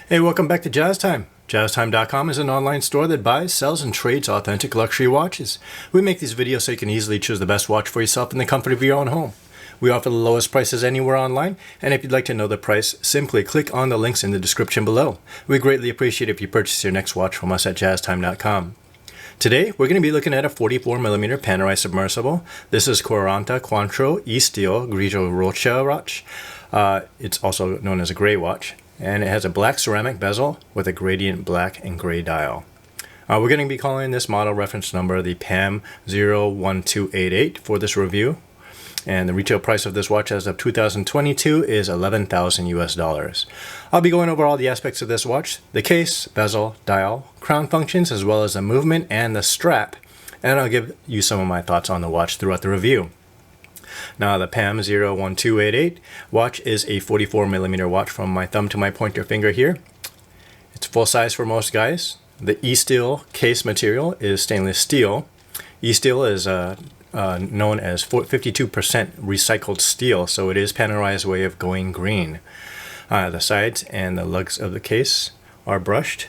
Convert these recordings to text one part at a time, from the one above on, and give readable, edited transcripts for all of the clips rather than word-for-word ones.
Hey, welcome back to Jazz Time. JazzTime.com is an online store that buys, sells, and trades authentic luxury watches. We make these videos so you can easily choose the best watch for yourself in the comfort of your own home. We offer the lowest prices anywhere online, and if you'd like to know the price, simply click on the links in the description below. We greatly appreciate if you purchase your next watch from us at JazzTime.com. Today, we're going to be looking at a 44mm Panerai submersible. This is QuarantaQuattro ESteel Grigio Roccia watch. It's also known as a gray watch, and it has a black ceramic bezel with a gradient black and gray dial. We're going to be calling this model reference number the PAM01288 for this review, and the retail price of this watch as of 2022 is $11,000 US. I'll be going over all the aspects of this watch: the case, bezel, dial, crown functions, as well as the movement and the strap, and I'll give you some of my thoughts on the watch throughout the review. Now, the PAM01288 watch is a 44mm watch from my thumb to my pointer finger here. It's full size for most guys. The ESteel case material is stainless steel. ESteel is known as 52% recycled steel, so it is Panerai's way of going green. The sides and the lugs of the case are brushed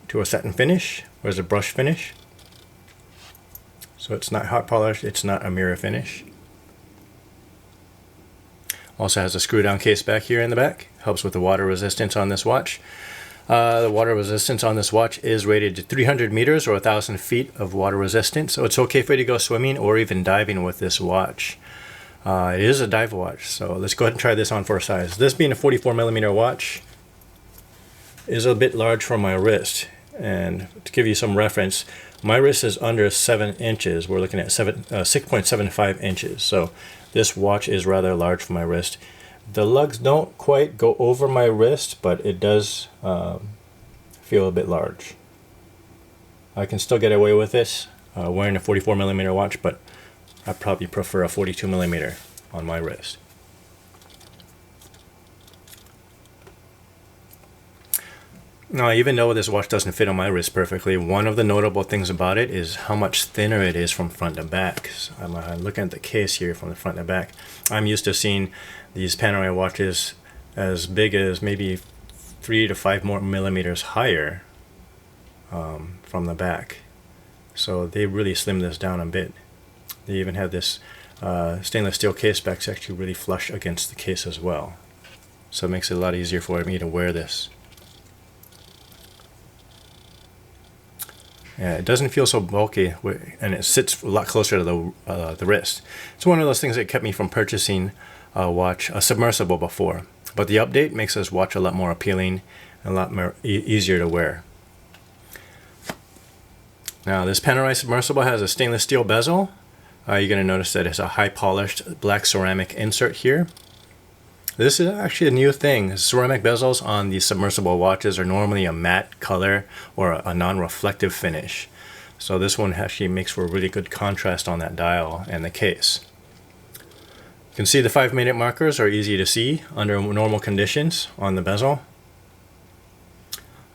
to a satin finish, or is a brush finish. So it's not hot polished, it's not a mirror finish. Also has a screw down case back here in the back. Helps with the water resistance on this watch. The water resistance on this watch is rated to 300 meters or 1,000 feet of water resistance. So it's okay for you to go swimming or even diving with this watch. It is a dive watch, so let's go ahead and try this on for size. This being a 44mm watch is a bit large for my wrist. And to give you some reference, my wrist is under 7 inches. We're looking at 6.75 inches. So this watch is rather large for my wrist. The lugs don't quite go over my wrist, but it does feel a bit large. I can still get away with this wearing a 44mm watch, but I probably prefer a 42mm on my wrist. Now, even though this watch doesn't fit on my wrist perfectly, one of the notable things about it is how much thinner it is from front to back. So I'm looking at the case here from the front to back. I'm used to seeing these Panerai watches as big as maybe 3 to 5 more millimeters higher from the back. So they really slimmed this down a bit. They even have this stainless steel case back that's actually really flush against the case as well. So it makes it a lot easier for me to wear this. Yeah, it doesn't feel so bulky, and it sits a lot closer to the wrist. It's one of those things that kept me from purchasing a watch, a submersible, before. But the update makes this watch a lot more appealing and a lot more easier to wear. Now, this Panerai submersible has a stainless steel bezel. You're going to notice that it's a high polished black ceramic insert here. This is actually a new thing. Ceramic bezels on these submersible watches are normally a matte color or a non-reflective finish. So this one actually makes for a really good contrast on that dial and the case. You can see the 5-minute markers are easy to see under normal conditions on the bezel.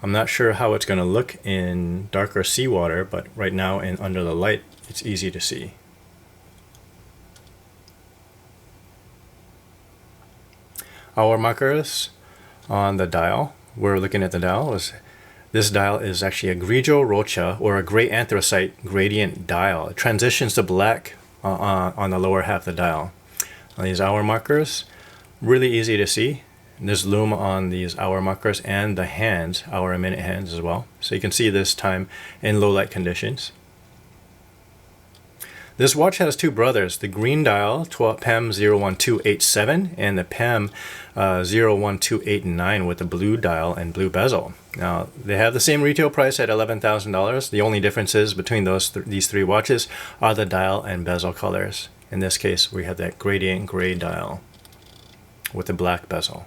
I'm not sure how it's going to look in darker seawater, but right now under the light it's easy to see. Hour markers on the dial. We're looking at the dial. This dial is actually a Grigio Roccia, or a gray anthracite gradient dial. It transitions to black on the lower half of the dial. These hour markers, really easy to see. There's lume on these hour markers and the hands, hour and minute hands as well. So you can see this time in low light conditions. This watch has two brothers, the green dial PAM01287 and the PAM01289 with the blue dial and blue bezel. Now, they have the same retail price at $11,000. The only differences between these three watches are the dial and bezel colors. In this case, we have that gradient gray dial with the black bezel.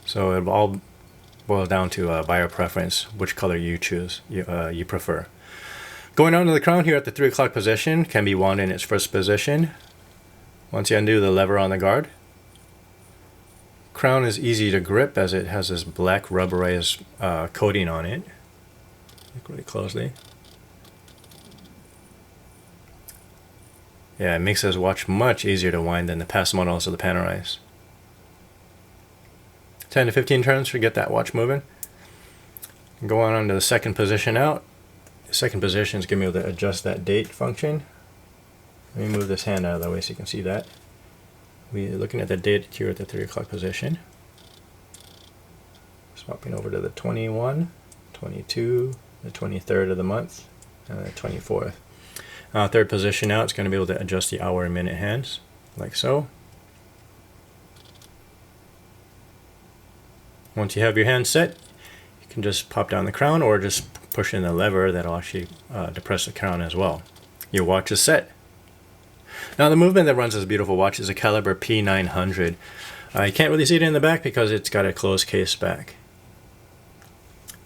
So it all boils down to buyer preference, which color you choose, you prefer. Going on to the crown here at the 3 o'clock position can be wound in its first position. Once you undo the lever on the guard, crown is easy to grip as it has this black rubberized coating on it. Look really closely. Yeah, it makes this watch much easier to wind than the past models of the Panerais. 10 to 15 turns to get that watch moving. Go on to the second position out. The second position is going to be able to adjust that date function. Let me move this hand out of the way so you can see that. We're looking at the date here at the 3 o'clock position. Swapping over to the 21, 22, the 23rd of the month, and the 24th. Third position out, it's going to be able to adjust the hour and minute hands, like so. Once you have your hand set, you can just pop down the crown or just push in the lever that'll actually depress the crown as well. Your watch is set. Now the movement that runs this beautiful watch is a caliber P900. You can't really see it in the back because it's got a closed case back.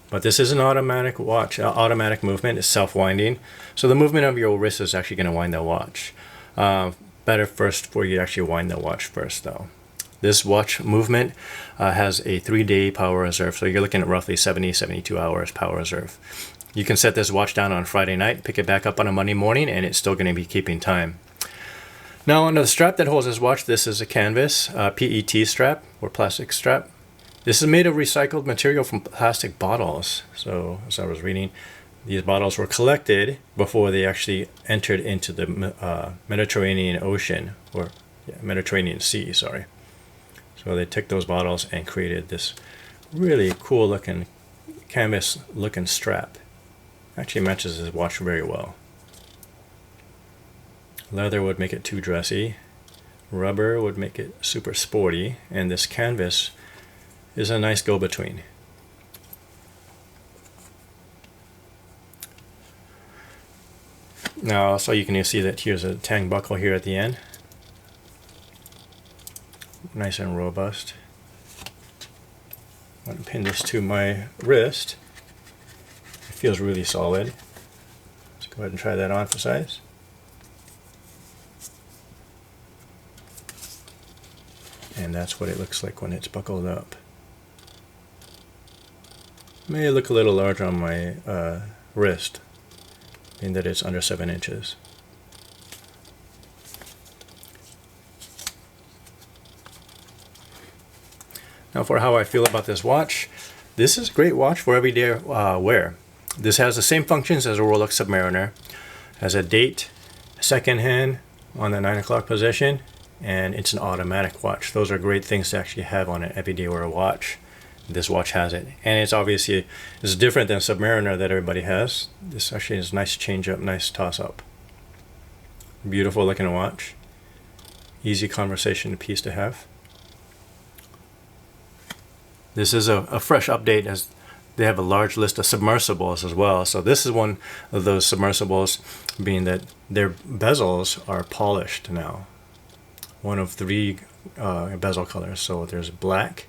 But this is an automatic watch. Automatic movement is self-winding. So the movement of your wrist is actually going to wind the watch. Better first for you to actually wind the watch first though. This watch movement has a 3-day power reserve. So you're looking at roughly 72 hours power reserve. You can set this watch down on Friday night, pick it back up on a Monday morning, and it's still going to be keeping time. Now on the strap that holds this watch, this is a canvas PET strap or plastic strap. This is made of recycled material from plastic bottles. So as I was reading, these bottles were collected before they actually entered into the Mediterranean Ocean, or Mediterranean Sea, sorry. So they took those bottles and created this really cool looking canvas looking strap. Actually matches this watch very well. Leather would make it too dressy. Rubber would make it super sporty, and this canvas is a nice go-between. Now also you can see that here's a tang buckle here at the end. Nice and robust. I'm going to pin this to my wrist. It feels really solid. Let's go ahead and try that on for size. And that's what it looks like when it's buckled up. May look a little larger on my wrist, being that it's under 7 inches. Now for how I feel about this watch, this is a great watch for everyday wear. This has the same functions as a Rolex Submariner. Has a date, second hand on the 9 o'clock position, and it's an automatic watch. Those are great things to actually have on an everyday wear watch. This watch has it, and it's obviously different than Submariner that everybody has. This actually is a nice change up, nice toss up. Beautiful looking watch. Easy conversation piece to have. This is a fresh update, as they have a large list of submersibles as well. So this is one of those submersibles, being that their bezels are polished now. One of 3 bezel colors. So there's black,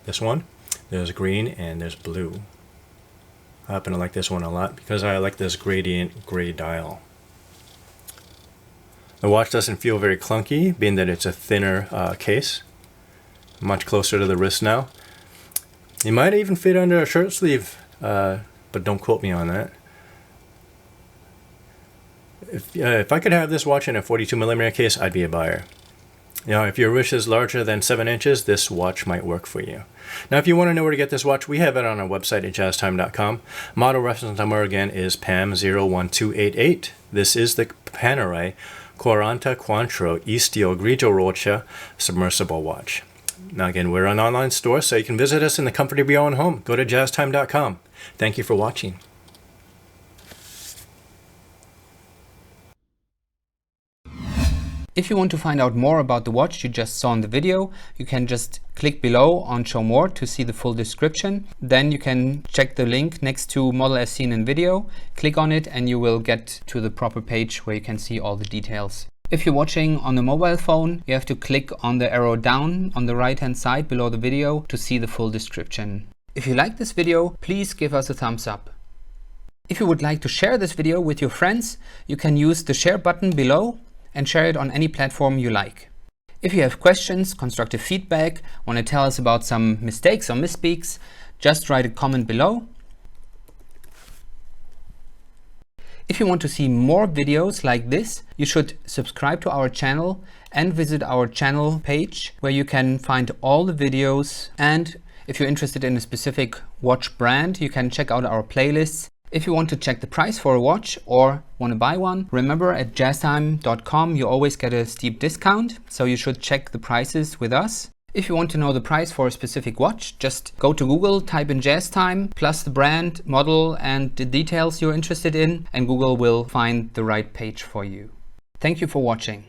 this one, there's green, and there's blue. I happen to like this one a lot because I like this gradient gray dial. The watch doesn't feel very clunky, being that it's a thinner case. Much closer to the wrist now. It might even fit under a shirt sleeve, but don't quote me on that. If I could have this watch in a 42mm case, I'd be a buyer. Now, if your wrist is larger than 7 inches, this watch might work for you. Now, if you want to know where to get this watch, we have it on our website at jazztime.com. Model reference number again is PAM01288. This is the Panerai QuarantaQuattro ESteel Grigio Roccia submersible watch. Now again, we're an online store, so you can visit us in the comfort of your own home. Go to jazztime.com. Thank you for watching. If you want to find out more about the watch you just saw in the video, you can just click below on Show More to see the full description. Then you can check the link next to Model as seen in video, click on it, and you will get to the proper page where you can see all the details. If you're watching on a mobile phone, you have to click on the arrow down on the right hand side below the video to see the full description. If you like this video, please give us a thumbs up. If you would like to share this video with your friends, you can use the share button below and share it on any platform you like. If you have questions, constructive feedback, want to tell us about some mistakes or misspeaks, just write a comment below. If you want to see more videos like this, you should subscribe to our channel and visit our channel page where you can find all the videos and If you're interested in a specific watch brand, you can check out our playlists. If you want to check the price for a watch or want to buy one, remember at jazztime.com you always get a steep discount, so you should check the prices with us. If you want to know the price for a specific watch, just go to Google, type in JazzTime, plus the brand, model and the details you're interested in, and Google will find the right page for you. Thank you for watching.